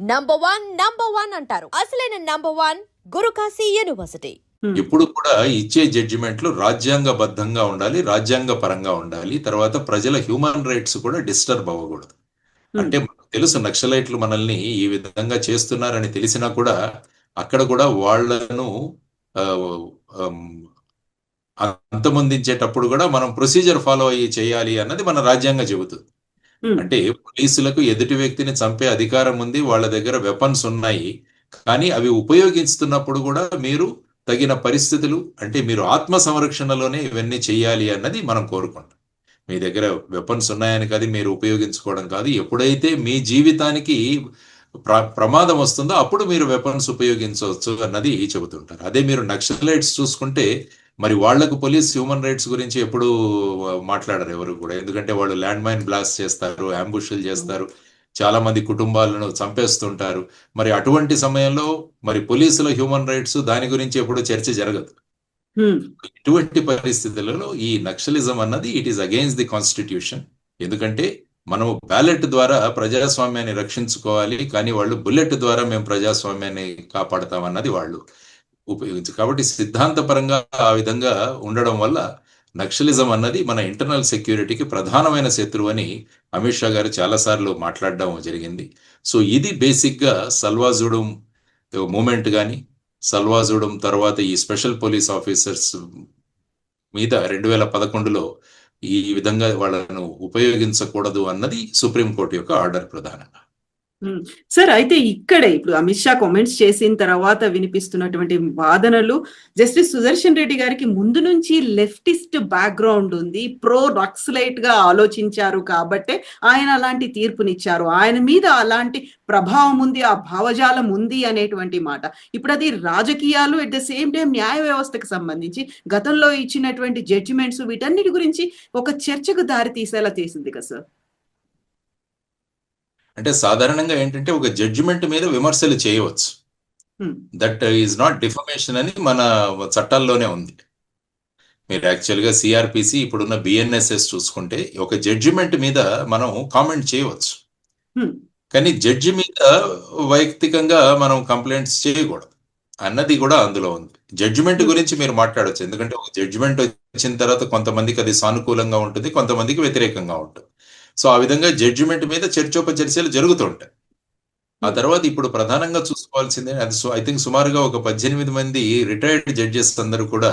Number one అంటారు. అసలైన number 1 Guru Kashi university. ఎప్పుడు కూడా ఇచ్చే జడ్జిమెంట్లు రాజ్యాంగబద్ధంగా ఉండాలి, రాజ్యాంగ పరంగా ఉండాలి. తర్వాత ప్రజల హ్యూమన్ రైట్స్ కూడా డిస్టర్బ్ అవ్వకూడదు. అంటే మనకు తెలుసు నక్సలైట్లు మనల్ని ఈ విధంగా చేస్తున్నారని తెలిసినా కూడా అక్కడ కూడా వాళ్ళను ఆ, ఆమ్, అంతమొందించేటప్పుడు కూడా మనం ప్రొసీజర్ ఫాలో అయ్యి చేయాలి అన్నది మన రాజ్యాంగం చెబుతుంది. అంటే పోలీసులకు ఎదుటి వ్యక్తిని చంపే అధికారం ఉంది, వాళ్ళ దగ్గర వెపన్స్ ఉన్నాయి. కానీ అవి ఉపయోగిస్తున్నప్పుడు కూడా మీరు తగిన పరిస్థితులు, అంటే మీరు ఆత్మ సంరక్షణలోనే ఇవన్నీ చేయాలి అన్నది మనం కోరుకుంటాం. మీ దగ్గర వెపన్స్ ఉన్నాయని కాదు, మీరు ఉపయోగించుకోవడం కాదు. ఎప్పుడైతే మీ జీవితానికి ప్రమాదం వస్తుందో అప్పుడు మీరు వెపన్స్ ఉపయోగించవచ్చు అన్నది చెబుతుంటారు. అదే మీరు నక్సలైట్స్ చూసుకుంటే మరి వాళ్లకు పోలీస్ హ్యూమన్ రైట్స్ గురించి ఎప్పుడు మాట్లాడరు ఎవరు కూడా. ఎందుకంటే వాళ్ళు ల్యాండ్ మైన్ బ్లాస్ట్ చేస్తారు, అంబుష్లు చేస్తారు, చాలా మంది కుటుంబాలను చంపేస్తుంటారు. మరి అటువంటి సమయంలో మరి పోలీసుల హ్యూమన్ రైట్స్ దాని గురించి ఎప్పుడు చర్చ జరగదు. ఇటువంటి పరిస్థితులలో ఈ నక్సలిజం అన్నది it is against the constitution. ఎందుకంటే మనం బ్యాలెట్ ద్వారా ప్రజాస్వామ్యాన్ని రక్షించుకోవాలి, కానీ వాళ్ళు బుల్లెట్ ద్వారా మేము ప్రజాస్వామ్యాన్ని కాపాడతామన్నది వాళ్ళు కాబట్టి సిద్ధాంతపరంగా ఆ విధంగా ఉండడం వల్ల నక్సలిజం అన్నది మన ఇంటర్నల్ సెక్యూరిటీకి ప్రధానమైన శత్రువు అని అమిత్ షా గారు చాలాసార్లు మాట్లాడడం జరిగింది. సో ఇది బేసిక్గా సల్వాజుడం మూమెంట్ కానీ, సల్వాజుడం తర్వాత ఈ స్పెషల్ పోలీస్ ఆఫీసర్స్ మీద 2011లో ఈ విధంగా వాళ్ళను ఉపయోగించకూడదు అన్నది సుప్రీంకోర్టు యొక్క ఆర్డర్ ప్రధానంగా. సార్, అయితే ఇక్కడే ఇప్పుడు అమిత్ షా కామెంట్స్ చేసిన తర్వాత వినిపిస్తున్నటువంటి వాదనలు, జస్టిస్ సుదర్శన్ రెడ్డి గారికి ముందు నుంచి లెఫ్టిస్ట్ బ్యాక్గ్రౌండ్ ఉంది, ప్రో నక్సలైట్ గా ఆలోచించారు కాబట్టే ఆయన అలాంటి తీర్పునిచ్చారు, ఆయన మీద అలాంటి ప్రభావం ఉంది, ఆ భావజాలం ఉంది అనేటువంటి మాట. ఇప్పుడు అది రాజకీయాలు, ఎట్ ద సేమ్ టైం న్యాయ వ్యవస్థకు సంబంధించి గతంలో ఇచ్చినటువంటి జడ్జిమెంట్స్, వీటన్నిటి గురించి ఒక చర్చకు దారి తీసేలా చేసింది కదా సార్. అంటే సాధారణంగా ఏంటంటే ఒక జడ్జిమెంట్ మీద విమర్శలు చేయవచ్చు, దట్ ఈజ్ నాట్ డిఫమేషన్ అని మన చట్టాల్లోనే ఉంది. మీరు యాక్చువల్గా సిఆర్పిసి ఇప్పుడున్న బిఎన్ఎస్ఎస్ చూసుకుంటే ఒక జడ్జిమెంట్ మీద మనం కామెంట్ చేయవచ్చు, కానీ జడ్జి మీద వైయక్తికంగా మనం కంప్లైంట్స్ చేయకూడదు అన్నది కూడా అందులో ఉంది. జడ్జిమెంట్ గురించి మీరు మాట్లాడవచ్చు, ఎందుకంటే ఒక జడ్జిమెంట్ వచ్చిన తర్వాత కొంతమందికి అది సానుకూలంగా ఉంటుంది, కొంతమందికి వ్యతిరేకంగా ఉంటుంది. సో ఆ విధంగా జడ్జిమెంట్ మీద చర్చోపచర్చలు జరుగుతుంటాయి. ఆ తర్వాత ఇప్పుడు ప్రధానంగా చూసుకోవాల్సిందే, అది ఐ థింక్ సుమారుగా ఒక 18 మంది రిటైర్డ్ జడ్జెస్ అందరూ కూడా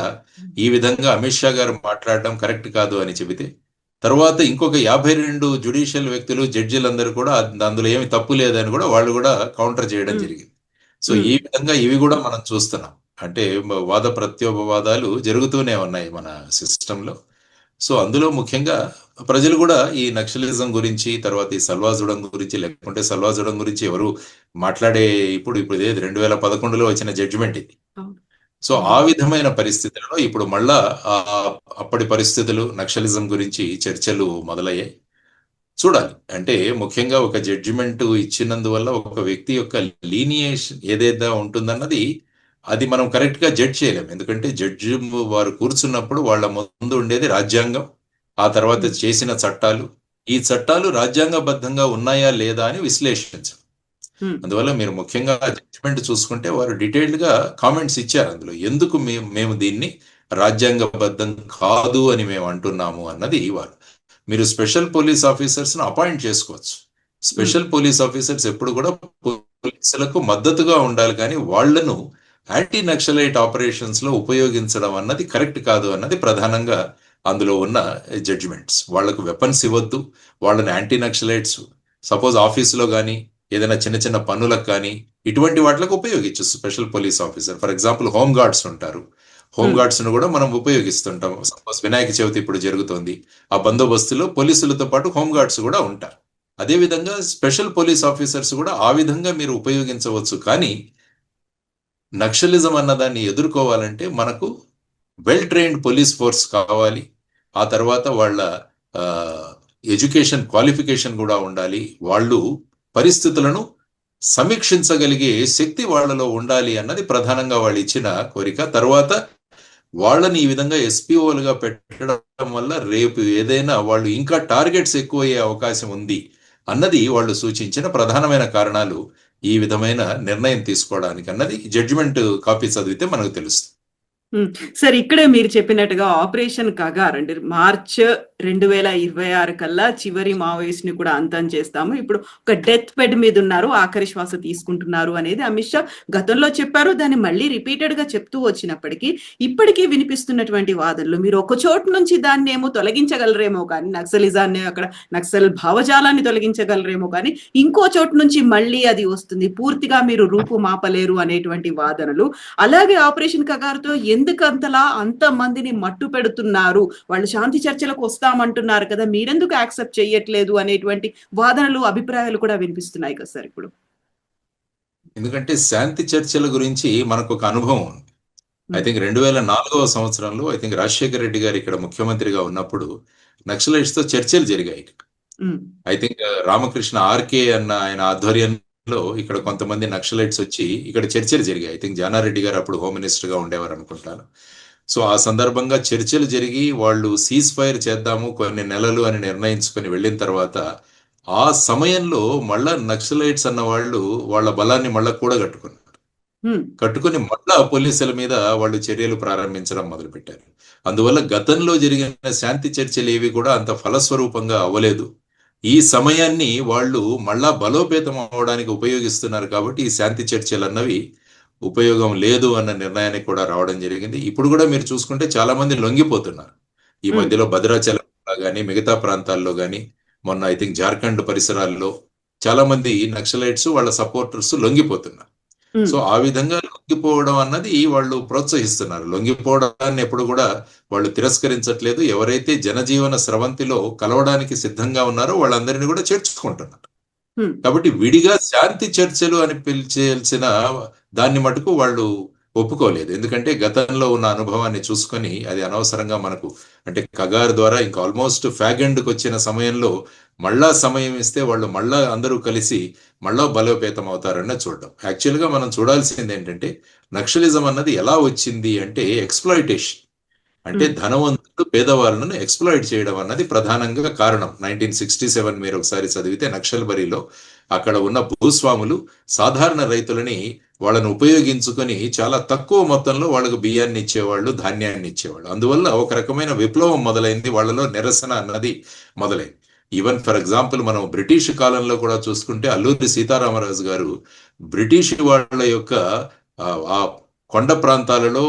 ఈ విధంగా అమిత్ షా గారు మాట్లాడడం కరెక్ట్ కాదు అని చెబితే, తర్వాత ఇంకొక 52 జ్యుడిషియల్ వ్యక్తులు, జడ్జిలందరూ కూడా అందులో ఏమి తప్పు లేదని కూడా వాళ్ళు కూడా కౌంటర్ చేయడం జరిగింది. సో ఈ విధంగా ఇవి కూడా మనం చూస్తున్నాం, అంటే వాద ప్రత్యోపవాదాలు జరుగుతూనే ఉన్నాయి మన సిస్టంలో. సో అందులో ముఖ్యంగా ప్రజలు కూడా ఈ నక్సలిజం గురించి, తర్వాత ఈ సల్వాజుడం గురించి, లేకుంటే సల్వాజుడం గురించి ఎవరు మాట్లాడే ఇప్పుడు 2011లో వచ్చిన జడ్జిమెంట్ ఇది. సో ఆ విధమైన పరిస్థితులలో ఇప్పుడు మళ్ళా అప్పటి పరిస్థితులు, నక్సలిజం గురించి చర్చలు మొదలయ్యాయి. చూడాలి, అంటే ముఖ్యంగా ఒక జడ్జిమెంట్ ఇచ్చినందువల్ల ఒక వ్యక్తి యొక్క లీనియేషన్ ఏదైతే ఉంటుందన్నది అది మనం కరెక్ట్ గా జడ్జ్ చేయలేము. ఎందుకంటే జడ్జి వారు కూర్చున్నప్పుడు వాళ్ళ ముందు ఉండేది రాజ్యాంగం, ఆ తర్వాత చేసిన చట్టాలు, ఈ చట్టాలు రాజ్యాంగబద్ధంగా ఉన్నాయా లేదా అని విశ్లేషించడం. అందువల్ల మీరు ముఖ్యంగా జడ్జిమెంట్ చూసుకుంటే వారు డీటెయిల్డ్ గా కామెంట్స్ ఇచ్చారు అందులో, ఎందుకు మేము దీన్ని రాజ్యాంగబద్ధం కాదు అని మేము అంటున్నాము అన్నది. వారు మీరు స్పెషల్ పోలీస్ ఆఫీసర్స్ ను అపాయింట్ చేసుకోవచ్చు. స్పెషల్ పోలీస్ ఆఫీసర్స్ ఎప్పుడు కూడా పోలీసులకు మద్దతుగా ఉండాలి, కానీ వాళ్లను యాంటీ నక్సలైట్ ఆపరేషన్స్ లో ఉపయోగించడం అన్నది కరెక్ట్ కాదు అన్నది ప్రధానంగా అందులో ఉన్న జడ్జిమెంట్స్. వాళ్లకు వెపన్స్ ఇవ్వద్దు, వాళ్ళని యాంటీ నక్సలైట్స్ సపోజ్ ఆఫీసులో కానీ ఏదైనా చిన్న చిన్న పనులకు కానీ ఇటువంటి వాటికి ఉపయోగించు special police officer. For example home guards ఉంటారు, హోమ్ గార్డ్స్ ను కూడా మనం ఉపయోగిస్తుంటాం. సపోజ్ వినాయక చవితి ఇప్పుడు జరుగుతోంది, ఆ బందోబస్తులో పోలీసులతో పాటు హోమ్ గార్డ్స్ కూడా ఉంటారు. అదేవిధంగా స్పెషల్ పోలీస్ ఆఫీసర్స్ కూడా ఆ విధంగా మీరు ఉపయోగించవచ్చు. కానీ నక్సలిజం అన్నదాన్ని ఎదుర్కోవాలంటే మనకు వెల్ ట్రైన్డ్ పోలీస్ ఫోర్స్ కావాలి, ఆ తర్వాత వాళ్ళ ఎడ్యుకేషన్ క్వాలిఫికేషన్ కూడా ఉండాలి, వాళ్ళు పరిస్థితులను సమీక్షించగలిగే శక్తి వాళ్ళలో ఉండాలి అన్నది ప్రధానంగా వాళ్ళు ఇచ్చిన కోరిక. తర్వాత వాళ్ళని ఈ విధంగా ఎస్పీఓలుగా పెట్టడం వల్ల రేపు ఏదైనా వాళ్ళు ఇంకా టార్గెట్స్ ఎక్కువయ్యే అవకాశం ఉంది అన్నది వాళ్ళు సూచించిన ప్రధానమైన కారణాలు. ఈ విధమైన నిర్ణయం తీసుకోవడానికి అన్నది జడ్జిమెంట్ కాపీ చదివితే మనకు తెలుస్తుంది. సార్, ఇక్కడే మీరు చెప్పినట్టుగా ఆపరేషన్ కగార్ అంటే మార్చ్ 2026 కల్లా చివరి మావోయిస్ట్ ని కూడా అంతం చేస్తాము, ఇప్పుడు ఒక డెత్ బెడ్ మీద ఉన్నారు, ఆఖరి శ్వాస తీసుకుంటున్నారు అనేది అమిత్ షా గతంలో చెప్పారు. దాన్ని మళ్ళీ రిపీటెడ్ గా చెప్తూ వచ్చినప్పటికీ ఇప్పటికీ వినిపిస్తున్నటువంటి వాదనలు, మీరు ఒక చోటు నుంచి దాన్ని ఏమో తొలగించగలరేమో కానీ, నక్సలిజాన్ని అక్కడ నక్సల్ భావజాలాన్ని తొలగించగలరేమో కానీ, ఇంకో చోటు నుంచి మళ్ళీ అది వస్తుంది, పూర్తిగా మీరు రూపు మాపలేరు అనేటువంటి వాదనలు. అలాగే ఆపరేషన్ కగార్తో ఎందుకంతలా అంతమందిని మట్టు పెడుతున్నారు, వాళ్ళు శాంతి చర్చలకు వస్తామంటున్నారు కదా, మీరెందుకు యాక్సెప్ట్ చేయట్లేదు అనేటువంటి వాదనలు, అభిప్రాయాలు కూడా వినిపిస్తున్నాయి కదా సార్ ఇప్పుడు. ఎందుకంటే శాంతి చర్చల గురించి మనకు ఒక అనుభవం ఉంది. ఐ థింక్ 2004వ సంవత్సరంలో ఐ థింక్ రాజశేఖర రెడ్డి గారు ఇక్కడ ముఖ్యమంత్రిగా ఉన్నప్పుడు నక్సలైట్స్ తో చర్చలు జరిగాయి. ఐ థింక్ రామకృష్ణ ఆర్కే అన్న ఆయన ఆధ్వర్యంలో ఇక్కడ కొంతమంది నక్సలైట్స్ వచ్చి ఇక్కడ చర్చలు జరిగాయి. ఐ థింక్ జానారెడ్డి గారు అప్పుడు హోమ్ మినిస్టర్ గా ఉండేవారు అనుకుంటాను. సో ఆ సందర్భంగా చర్చలు జరిగి వాళ్ళు సీజ్ ఫైర్ చేద్దాము కొన్ని నెలలు అని నిర్ణయించుకొని వెళ్ళిన తర్వాత ఆ సమయంలో మళ్ళా నక్సలైట్స్ అన్న వాళ్ళు వాళ్ళ బలాన్ని మళ్ళా కట్టుకుని మళ్ళా పోలీసుల మీద వాళ్ళు చర్యలు ప్రారంభించడం మొదలుపెట్టారు. అందువల్ల గతంలో జరిగిన శాంతి చర్చలు ఏవి కూడా అంత ఫలస్వరూపంగా అవ్వలేదు. ఈ సమయాన్ని వాళ్ళు మళ్ళా బలోపేతం అవడానికి ఉపయోగిస్తున్నారు కాబట్టి ఈ శాంతి చర్చలు అన్నవి ఉపయోగం లేదు అన్న నిర్ణయానికి కూడా రావడం జరిగింది. ఇప్పుడు కూడా మీరు చూసుకుంటే చాలా మంది లొంగిపోతున్నారు. ఈ మధ్యలో భద్రాచలంలో కానీ మిగతా ప్రాంతాల్లో కానీ, మొన్న ఐ థింక్ జార్ఖండ్ పరిసరాల్లో చాలా మంది నక్సలైట్స్ వాళ్ళ సపోర్టర్స్ లొంగిపోతున్నారు. సో ఆ విధంగా లొంగిపోవడం అన్నది వాళ్ళు ప్రోత్సహిస్తున్నారు. లొంగిపోవడాన్ని ఎప్పుడు కూడా వాళ్ళు తిరస్కరించట్లేదు. ఎవరైతే జనజీవన స్రవంతిలో కలవడానికి సిద్ధంగా ఉన్నారో వాళ్ళందరినీ కూడా చేర్చుకుంటున్నారు. కాబట్టి విడిగా శాంతి చర్చలు అని పిలిచేయాల్సిన దాన్ని మటుకు వాళ్ళు ఒప్పుకోలేదు. ఎందుకంటే గతంలో ఉన్న అనుభవాన్ని చూసుకొని అది అనవసరంగా మనకు అంటే కగార్ ద్వారా ఇంకా ఆల్మోస్ట్ ఫ్యాగెండ్కి వచ్చిన సమయంలో మళ్ళా సమయం ఇస్తే వాళ్ళు మళ్ళా అందరూ కలిసి మళ్ళా బలోపేతం అవుతారన్న చూడడం. యాక్చువల్గా మనం చూడాల్సింది ఏంటంటే నక్సలిజం అన్నది ఎలా వచ్చింది అంటే ఎక్స్ప్లాయిటేషన్, అంటే ధనవంతులు పేదవాళ్ళను ఎక్స్ప్లాయిట్ చేయడం అన్నది ప్రధానంగా కారణం. 1967 మీరు ఒకసారి చదివితే నక్సల్బరీలో అక్కడ ఉన్న భూస్వాములు సాధారణ రైతులని వాళ్ళను ఉపయోగించుకొని చాలా తక్కువ మొత్తంలో వాళ్ళకు బియ్యాన్ని ఇచ్చేవాళ్ళు, ధాన్యాన్ని ఇచ్చేవాళ్ళు. అందువల్ల ఒక రకమైన విప్లవం మొదలైంది, వాళ్ళలో నిరసన అన్నది మొదలైంది. ఈవెన్ ఫర్ ఎగ్జాంపుల్ మనం బ్రిటిష్ కాలంలో కూడా చూసుకుంటే అల్లూరి సీతారామరాజు గారు బ్రిటిష్ వాళ్ళ యొక్క ఆ కొండ ప్రాంతాలలో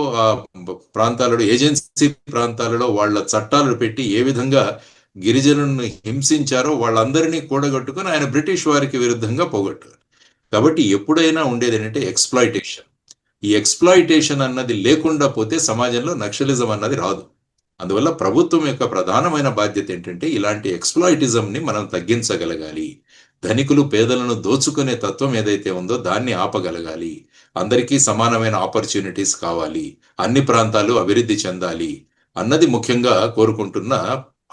ఏజెన్సీ ప్రాంతాలలో వాళ్ళ చట్టాలు పెట్టి ఏ విధంగా గిరిజనులను హింసించారో వాళ్ళందరినీ కూడగట్టుకుని ఆయన బ్రిటిష్ వారికి విరుద్ధంగా పోగొట్టారు. కాబట్టి ఎప్పుడైనా ఉండేది ఏంటంటే ఎక్స్ప్లాయిటేషన్. ఈ ఎక్స్ప్లాయిటేషన్ అన్నది లేకుండా పోతే సమాజంలో నక్సలిజం అన్నది రాదు. అందువల్ల ప్రభుత్వం యొక్క ప్రధానమైన బాధ్యత ఏంటంటే ఇలాంటి ఎక్స్ప్లాయిటిజంని మనం తగ్గించగలగాలి. ధనికులు పేదలను దోచుకునే తత్వం ఏదైతే ఉందో దాన్ని ఆపగలగాలి. అందరికీ సమానమైన ఆపర్చునిటీస్ కావాలి, అన్ని ప్రాంతాలు అభివృద్ధి చెందాలి అన్నది ముఖ్యంగా కోరుకుంటున్న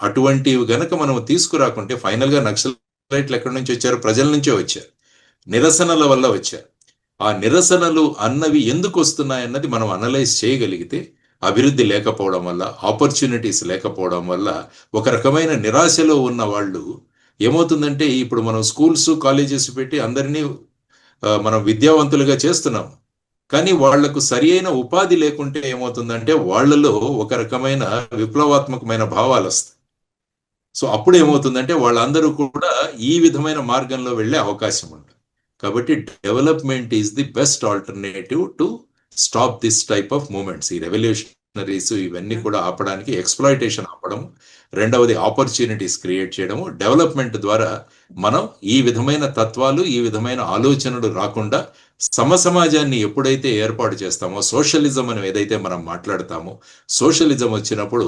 అటువంటివి గనక మనం తీసుకురాకుంటే ఫైనల్ గా నక్సలైట్లు ఎక్కడి నుంచి వచ్చారు? ప్రజల నుంచే వచ్చారు, నిరసనల వల్ల వచ్చారు. ఆ నిరసనలు అన్నవి ఎందుకు వస్తున్నాయన్నది మనం అనలైజ్ చేయగలిగితే అభివృద్ధి లేకపోవడం వల్ల, ఆపర్చునిటీస్ లేకపోవడం వల్ల ఒక రకమైన నిరాశలో ఉన్న వాళ్ళు ఏమవుతుందంటే ఇప్పుడు మనం స్కూల్స్ కాలేజెస్ పెట్టి అందరినీ మనం విద్యావంతులుగా చేస్తున్నాం, కానీ వాళ్లకు సరి అయిన ఉపాధి లేకుంటే ఏమవుతుందంటే వాళ్ళలో ఒక రకమైన విప్లవాత్మకమైన భావాలు వస్తాయి. సో అప్పుడు ఏమవుతుందంటే వాళ్ళందరూ కూడా ఈ విధమైన మార్గంలో వెళ్ళే అవకాశం ఉంటుంది. కాబట్టి development is the best alternative to stop this type of movements. ఈ రెవల్యూషనరీస్ ఇవన్నీ కూడా ఆపడానికి ఎక్స్ప్లాయిటేషన్ ఆపడం, రెండవది ఆపర్చునిటీస్ క్రియేట్ చేయడము. డెవలప్మెంట్ ద్వారా మనం ఈ విధమైన తత్వాలు, ఈ విధమైన ఆలోచనలు రాకుండా సమసమాజాన్ని ఎప్పుడైతే ఏర్పాటు చేస్తామో, సోషలిజం అని ఏదైతే మనం మాట్లాడతామో, సోషలిజం వచ్చినప్పుడు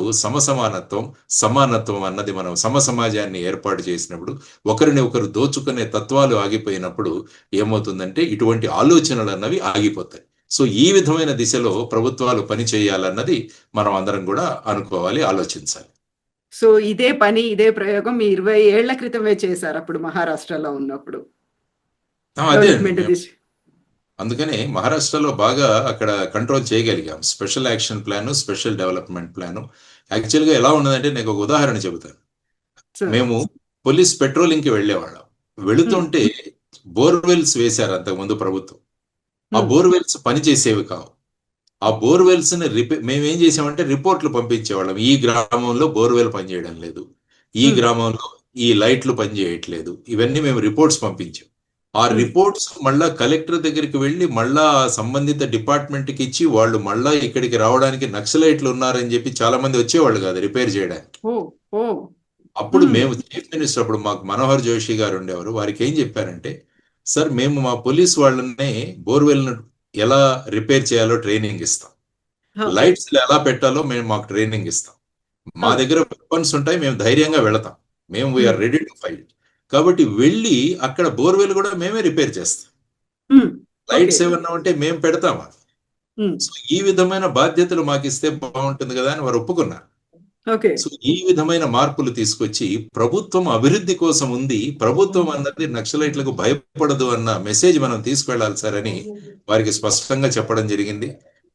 సమానత్వం అన్నది మనం సమసమాజాన్ని ఏర్పాటు చేసినప్పుడు, ఒకరిని ఒకరు దోచుకునే తత్వాలు ఆగిపోయినప్పుడు ఏమవుతుందంటే ఇటువంటి ఆలోచనలు అన్నవి ఆగిపోతాయి. సో ఈ విధమైన దిశలో ప్రభుత్వాలు పని చేయాలన్నది మనం అందరం కూడా అనుకోవాలి, ఆలోచించాలి. సో ఇదే పని, ఇదే ప్రయోగం మీ 20 ఏళ్ల క్రితమే చేశారు అప్పుడు మహారాష్ట్రలో ఉన్నప్పుడు. అదే అందుకనే మహారాష్ట్రలో బాగా అక్కడ కంట్రోల్ చేయగలిగాం. Special action plan, special development plan. యాక్చువల్గా ఎలా ఉన్నదంటే నేను ఒక ఉదాహరణ చెబుతాను. మేము పోలీస్ పెట్రోలింగ్కి వెళ్ళేవాళ్ళం. వెళుతుంటే బోర్వెల్స్ వేశారు అంతకుముందు ప్రభుత్వం. ఆ Hmm. బోర్వెల్స్ పనిచేసేవి కావు. ఆ బోర్వెల్స్ ని మేమేం చేసామంటే రిపోర్ట్లు పంపించేవాళ్ళం. ఈ గ్రామంలో బోర్వెల్ పనిచేయడం లేదు, ఈ Hmm. గ్రామంలో ఈ లైట్లు పనిచేయట్లేదు, ఇవన్నీ మేము రిపోర్ట్స్ పంపించాం. ఆ Hmm. రిపోర్ట్స్ మళ్ళా కలెక్టర్ దగ్గరికి వెళ్ళి మళ్ళా సంబంధిత డిపార్ట్మెంట్కి ఇచ్చి వాళ్ళు మళ్ళా ఇక్కడికి రావడానికి నక్సలైట్లు ఉన్నారని చెప్పి చాలా మంది వచ్చేవాళ్ళు కాదు రిపేర్ చేయడానికి. Oh. Oh. అప్పుడు Hmm. మేము చీఫ్ మినిస్టర్, అప్పుడు మాకు మనోహర్ జోషి గారు ఉండేవారు. వారికి ఏం చెప్పారంటే, సార్ మేము మా పోలీస్ వాళ్ళని బోర్వెల్ను ఎలా రిపేర్ చేయాలో ట్రైనింగ్ ఇస్తాం, Huh. లైట్స్ ఎలా పెట్టాలో మేము మాకు ట్రైనింగ్ ఇస్తాం, మా Huh. దగ్గర వెపన్స్ ఉంటాయి, మేము ధైర్యంగా వెళతాం, మేము we're Hmm. Ready to fight. కాబట్టి వెళ్ళి అక్కడ బోర్వెల్ కూడా మేమే రిపేర్ చేస్తాం, Hmm. Lights Okay. ఏమన్నా ఉంటే మేము పెడతాం. Hmm. సో ఈ విధమైన బాధ్యతలు మాకు ఇస్తే బాగుంటుంది కదా అని వారు ఒప్పుకున్నారు. Okay. సో ఈ విధమైన మార్పులు తీసుకొచ్చి ప్రభుత్వం అభివృద్ధి కోసం ఉంది, ప్రభుత్వం అన్నది నక్సలైట్లకు భయపడదు అన్న మెసేజ్ మనం తీసుకెళ్లాలి సార్ అని వారికి స్పష్టంగా చెప్పడం జరిగింది.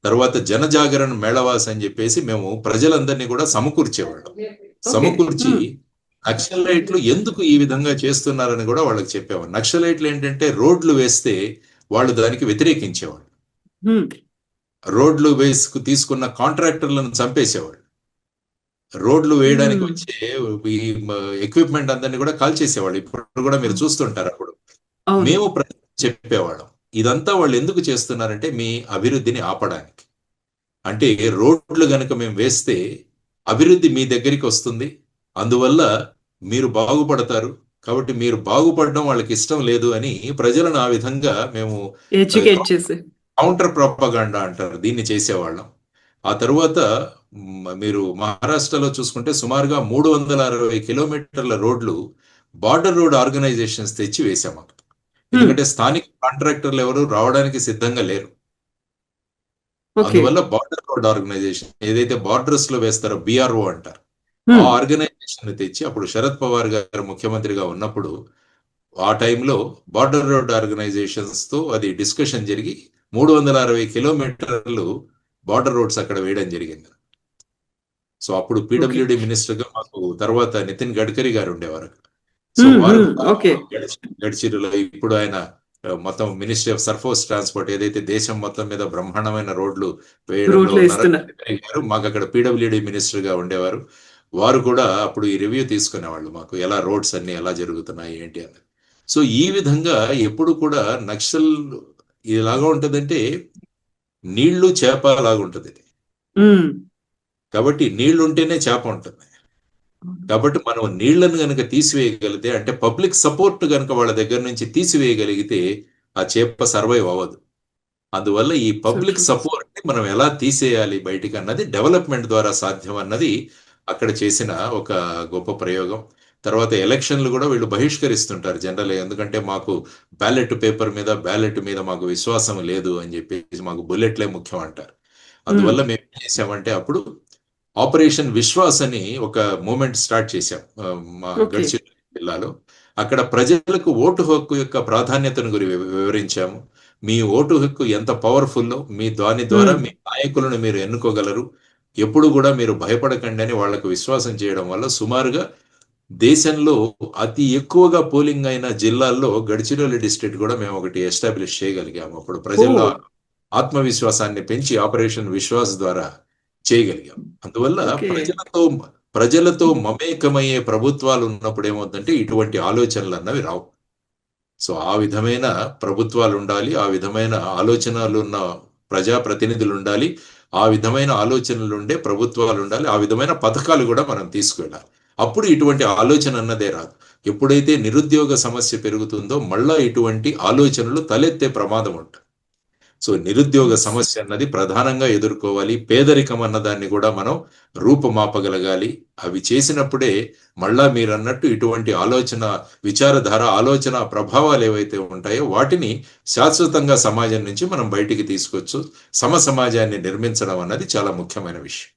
తర్వాత జనజాగరణ మేళవాస్ అని చెప్పేసి మేము ప్రజలందరినీ కూడా సమకూర్చేవాళ్ళం. సమకూర్చి నక్సలైట్లు ఎందుకు ఈ విధంగా చేస్తున్నారని కూడా వాళ్ళకి చెప్పేవాళ్ళు. నక్సలైట్లు ఏంటంటే రోడ్లు వేస్తే వాళ్ళు దానికి వ్యతిరేకించేవాళ్ళు, Hmm. రోడ్లు వేసుకు తీసుకున్న కాంట్రాక్టర్లను చంపేసేవాళ్ళు, రోడ్లు వేయడానికి వచ్చే ఈ ఎక్విప్మెంట్ అందరినీ కూడా కాల్ చేసేవాళ్ళు. ఇప్పుడు కూడా మీరు చూస్తుంటారు. అప్పుడు అవును. మేము చెప్పేవాళ్ళం, ఇదంతా వాళ్ళు ఎందుకు చేస్తున్నారంటే మీ అభివృద్ధిని ఆపడానికి. అంటే రోడ్లు గనక మేము వేస్తే అభివృద్ధి మీ దగ్గరికి వస్తుంది, అందువల్ల మీరు బాగుపడతారు, కాబట్టి మీరు బాగుపడడం వాళ్ళకి ఇష్టం లేదు అని ప్రజలను ఆ విధంగా మేము ఎడ్యుకేట్ చేసి కౌంటర్ ప్రొపగండా అంటారు, దీన్ని చేసేవాళ్ళం. ఆ తర్వాత మీరు మహారాష్ట్రలో చూసుకుంటే సుమారుగా 360 కిలోమీటర్ల రోడ్లు బార్డర్ రోడ్ ఆర్గనైజేషన్స్ తెచ్చి వేశాం అక్కడ. ఎందుకంటే స్థానిక కాంట్రాక్టర్లు ఎవరు రావడానికి సిద్ధంగా లేరు. ఓకే. అందువల్ల బార్డర్ రోడ్ ఆర్గనైజేషన్ ఏదైతే బార్డర్స్ లో వేస్తారో బిఆర్ఓ అంటారు, ఆ ఆర్గనైజేషన్ ని తెచ్చి అప్పుడు శరద్ పవార్ గారు ముఖ్యమంత్రిగా ఉన్నప్పుడు ఆ టైంలో బార్డర్ రోడ్ ఆర్గనైజేషన్స్ తో అది డిస్కషన్ జరిగి 360 కిలోమీటర్లు బార్డర్ రోడ్స్ అక్కడ వేయడం జరిగింది. సో అప్పుడు పీడబ్ల్యూడి మినిస్టర్ గా మాకు తర్వాత నితిన్ గడ్కరీ గారు ఉండేవారు. సో వారు గడ్చిరోలో ఇప్పుడు ఆయన మొత్తం మినిస్ట్రీ ఆఫ్ సర్ఫేస్ ట్రాన్స్పోర్ట్ ఏదైతే దేశం మొత్తం మీద బ్రహ్మాండమైన రోడ్లు వేయడంలో ఉన్నారో, మాకు అక్కడ పీడబ్ల్యూడి మినిస్టర్ గా ఉండేవారు. వారు కూడా అప్పుడు ఈ రివ్యూ తీసుకునేవాళ్ళు, మాకు ఎలా రోడ్స్ అన్ని ఎలా జరుగుతున్నాయి ఏంటి అన్నది. సో ఈ విధంగా ఎప్పుడు కూడా నక్సల్ ఇలాగా ఉంటదంటే నీళ్లు చేప లాగా ఉంటది. కాబట్టి నీళ్లు ఉంటేనే చేప ఉంటుంది. కాబట్టి మనం నీళ్లను గనక తీసివేయగలిగితే, అంటే పబ్లిక్ సపోర్ట్ గనక వాళ్ళ దగ్గర నుంచి తీసివేయగలిగితే ఆ చేప సర్వైవ్ అవ్వదు. అందువల్ల ఈ పబ్లిక్ సపోర్ట్ ని మనం ఎలా తీసేయాలి బయటికి అన్నది డెవలప్మెంట్ ద్వారా సాధ్యం అన్నది అక్కడ చేసిన ఒక గొప్ప ప్రయోగం. తర్వాత ఎలక్షన్లు కూడా వీళ్ళు బహిష్కరిస్తుంటారు జనరల్, ఎందుకంటే మాకు బ్యాలెట్ పేపర్ మీద బ్యాలెట్ మీద మాకు విశ్వాసం లేదు అని చెప్పేసి, మాకు బుల్లెట్లే ముఖ్యం అంటారు. అందువల్ల మేము ఏం చేసామంటే అప్పుడు ఆపరేషన్ విశ్వాస్ అని ఒక మూమెంట్ స్టార్ట్ చేశాం మా గడ్చిరోలి జిల్లాలో. అక్కడ ప్రజలకు ఓటు హక్కు యొక్క ప్రాధాన్యతను గురించి వివరించాము. మీ ఓటు హక్కు ఎంత పవర్ఫుల్లో, మీ దాని ద్వారా మీ నాయకులను మీరు ఎన్నుకోగలరు, ఎప్పుడు కూడా మీరు భయపడకండి అని వాళ్లకు విశ్వాసం చేయడం వల్ల సుమారుగా దేశంలో అతి ఎక్కువగా పోలింగ్ అయిన జిల్లాల్లో గడ్చిరోలి డిస్ట్రిక్ట్ కూడా మేము ఒకటి ఎస్టాబ్లిష్ చేయగలిగాము. అప్పుడు ప్రజల్లో ఆత్మవిశ్వాసాన్ని పెంచి ఆపరేషన్ విశ్వాస్ ద్వారా చేయగలిగాం. అందువల్ల ప్రజలతో మమేకమయ్యే ప్రభుత్వాలు ఉన్నప్పుడు ఏమవుతుందంటే ఇటువంటి ఆలోచనలు అన్నవి రావు. సో ఆ విధమైన ప్రభుత్వాలు ఉండాలి, ఆ విధమైన ఆలోచనలు ఉన్న ప్రజాప్రతినిధులు ఉండాలి, ఆ విధమైన ఆలోచనలు ఉండే ప్రభుత్వాలు ఉండాలి, ఆ విధమైన పథకాలు కూడా మనం తీసుకెళ్ళాలి. అప్పుడు ఇటువంటి ఆలోచన అన్నదే రాదు. ఎప్పుడైతే నిరుద్యోగ సమస్య పెరుగుతుందో మళ్ళా ఇటువంటి ఆలోచనలు తలెత్తే ప్రమాదం ఉంటుంది. సో నిరుద్యోగ సమస్య అన్నది ప్రధానంగా ఎదుర్కోవాలి, పేదరికం అన్నదాన్ని కూడా మనం రూపుమాపగలగాలి. అవి చేసినప్పుడే మళ్ళా మీరు అన్నట్టు ఇటువంటి ఆలోచన విచారధార ఆలోచన ప్రభావాలు ఏవైతే ఉంటాయో వాటిని శాశ్వతంగా సమాజం నుంచి మనం బయటికి తీసుకొచ్చు. సమాజాన్ని నిర్మించడం అన్నది చాలా ముఖ్యమైన విషయం.